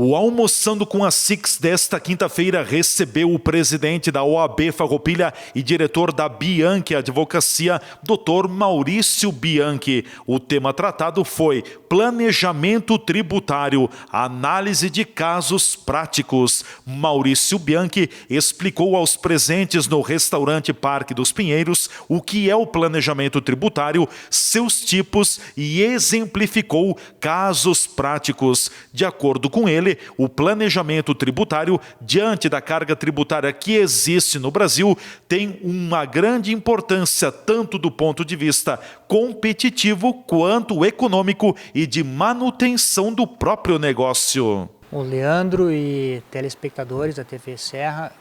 O Almoçando com a Six desta quinta-feira recebeu o presidente da OAB Farroupilha e diretor da Bianchi Advocacia, Dr. Maurício Bianchi. O tema tratado foi planejamento tributário, análise de casos práticos. Maurício Bianchi explicou aos presentes no restaurante Parque dos Pinheiros o que é o planejamento tributário, seus tipos e exemplificou casos práticos. De acordo com ele, o planejamento tributário, diante da carga tributária que existe no Brasil, tem uma grande importância tanto do ponto de vista competitivo quanto econômico e de manutenção do próprio negócio. O Leandro e telespectadores da TV Serra,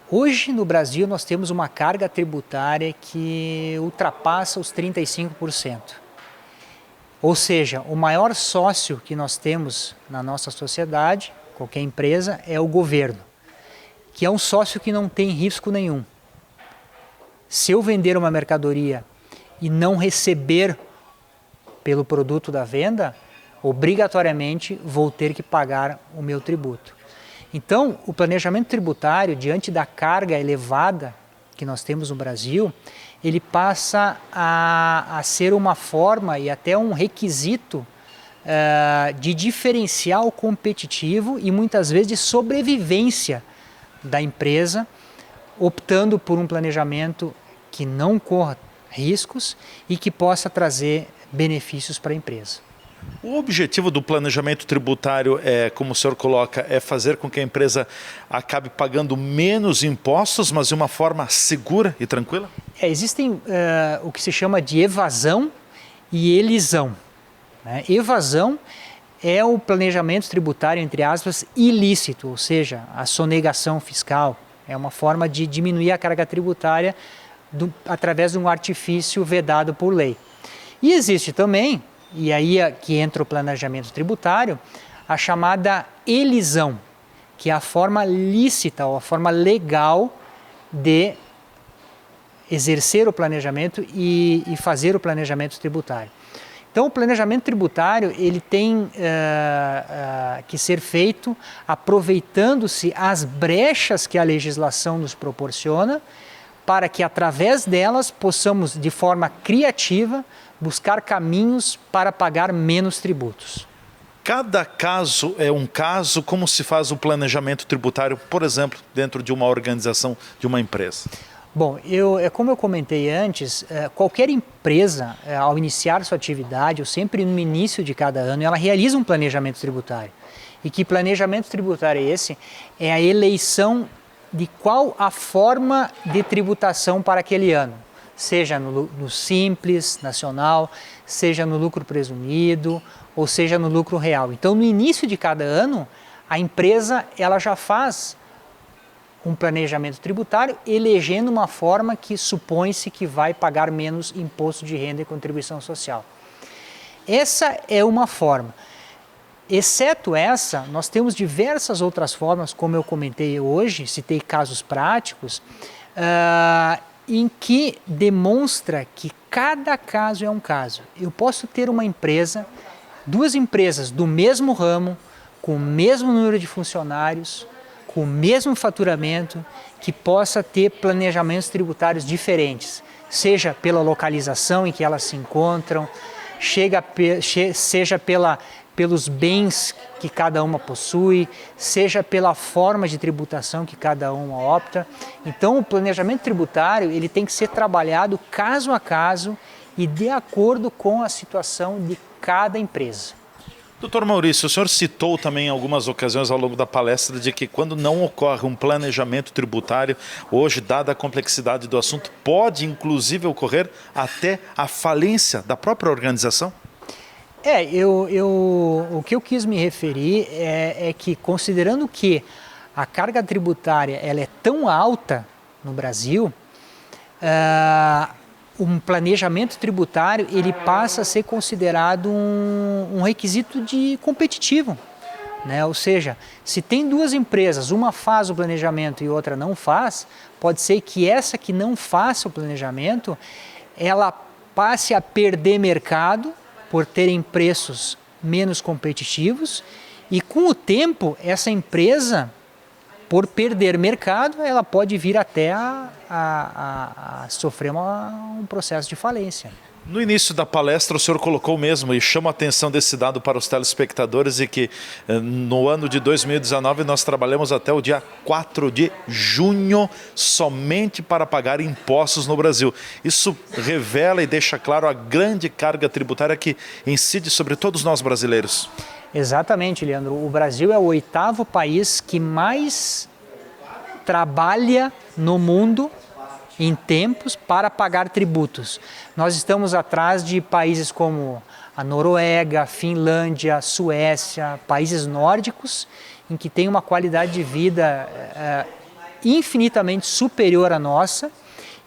hoje no Brasil nós temos uma carga tributária que ultrapassa os 35%. Ou seja, o maior sócio que nós temos na nossa sociedade, qualquer empresa, é o governo, que é um sócio que não tem risco nenhum. Se eu vender uma mercadoria e não receber pelo produto da venda, obrigatoriamente vou ter que pagar o meu tributo. Então, o planejamento tributário, diante da carga elevada que nós temos no Brasil, ele passa a ser uma forma e até um requisito de diferencial competitivo e muitas vezes de sobrevivência da empresa, optando por um planejamento que não corra riscos e que possa trazer benefícios para a empresa. O objetivo do planejamento tributário como o senhor coloca, é fazer com que a empresa acabe pagando menos impostos, mas de uma forma segura e tranquila? Existem o que se chama de evasão e elisão. Né? Evasão é o planejamento tributário, entre aspas, ilícito, ou seja, a sonegação fiscal. É uma forma de diminuir a carga tributária através de um artifício vedado por lei. E existe também, e aí que entra o planejamento tributário, a chamada elisão, que é a forma lícita ou a forma legal de exercer o planejamento e fazer o planejamento tributário. Então, o planejamento tributário ele tem que ser feito aproveitando-se as brechas que a legislação nos proporciona, para que através delas possamos, de forma criativa, buscar caminhos para pagar menos tributos. Cada caso é um caso. Como se faz o planejamento tributário, por exemplo, dentro de uma organização, de uma empresa? Bom, como eu comentei antes, qualquer empresa, ao iniciar sua atividade, ou sempre no início de cada ano, ela realiza um planejamento tributário. E que planejamento tributário é esse? É a eleição de qual a forma de tributação para aquele ano. Seja no simples, nacional, seja no lucro presumido, ou seja no lucro real. Então, no início de cada ano, a empresa ela já faz um planejamento tributário, elegendo uma forma que supõe-se que vai pagar menos imposto de renda e contribuição social. Essa é uma forma. Exceto essa, nós temos diversas outras formas, como eu comentei hoje, citei casos práticos, em que demonstra que cada caso é um caso. Eu posso ter uma empresa, duas empresas do mesmo ramo, com o mesmo número de funcionários, com o mesmo faturamento, que possa ter planejamentos tributários diferentes, seja pela localização em que elas se encontram, seja pelos bens que cada uma possui, seja pela forma de tributação que cada uma opta. Então, o planejamento tributário ele tem que ser trabalhado caso a caso e de acordo com a situação de cada empresa. Doutor Maurício, o senhor citou também em algumas ocasiões ao longo da palestra de que quando não ocorre um planejamento tributário, hoje, dada a complexidade do assunto, pode inclusive ocorrer até a falência da própria organização? O que eu quis me referir é que, considerando que a carga tributária ela é tão alta no Brasil, um planejamento tributário ele passa a ser considerado um requisito de competitivo. Né? Ou seja, se tem duas empresas, uma faz o planejamento e outra não faz, pode ser que essa que não faça o planejamento, ela passe a perder mercado por terem preços menos competitivos e com o tempo essa empresa, por perder mercado, ela pode vir até a sofrer um processo de falência. No início da palestra o senhor colocou mesmo, e chama a atenção desse dado para os telespectadores, e que no ano de 2019 nós trabalhamos até o dia 4 de junho somente para pagar impostos no Brasil. Isso revela e deixa claro a grande carga tributária que incide sobre todos nós brasileiros. Exatamente, Leandro. O Brasil é o 8º país que mais trabalha no mundo em tempos para pagar tributos. Nós estamos atrás de países como a Noruega, Finlândia, Suécia, países nórdicos, em que tem uma qualidade de vida infinitamente superior à nossa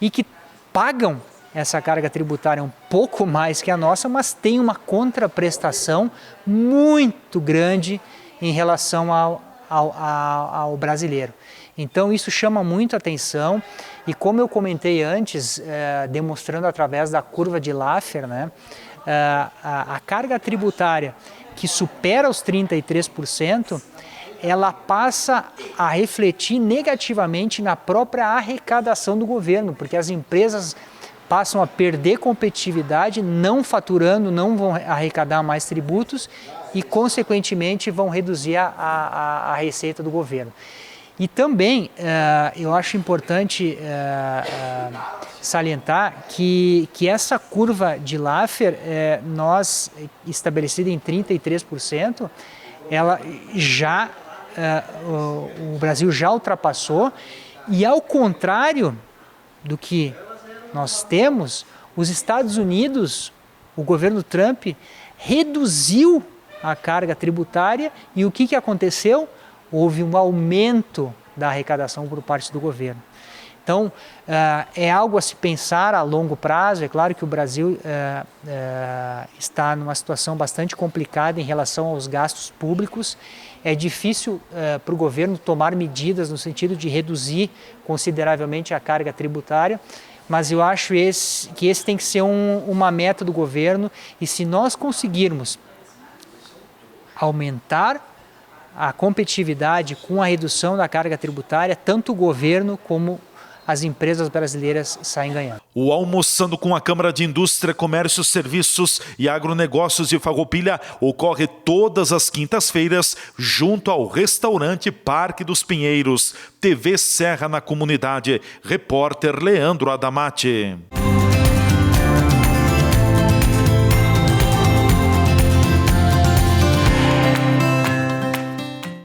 e que pagam essa carga tributária um pouco mais que a nossa, mas tem uma contraprestação muito grande em relação ao brasileiro. Então isso chama muito atenção e, como eu comentei antes, demonstrando através da curva de Laffer, né, a carga tributária que supera os 33%, ela passa a refletir negativamente na própria arrecadação do governo, porque as empresas passam a perder competitividade, não faturando, não vão arrecadar mais tributos e, consequentemente, vão reduzir a receita do governo. E também eu acho importante salientar que essa curva de Laffer, nós estabelecida em 33%, ela já, o Brasil já ultrapassou, e ao contrário do que nós temos, os Estados Unidos, o governo Trump, reduziu a carga tributária e o que aconteceu? Houve um aumento da arrecadação por parte do governo. Então, é algo a se pensar a longo prazo. É claro que o Brasil está numa situação bastante complicada em relação aos gastos públicos. É difícil para o governo tomar medidas no sentido de reduzir consideravelmente a carga tributária, mas eu acho que esse tem que ser uma meta do governo, e se nós conseguirmos aumentar a competitividade com a redução da carga tributária, tanto o governo como as empresas brasileiras saem ganhando. O Almoçando com a Câmara de Indústria, Comércio, Serviços e Agronegócios de Farroupilha ocorre todas as quintas-feiras junto ao restaurante Parque dos Pinheiros. TV Serra na Comunidade. Repórter Leandro Adamati.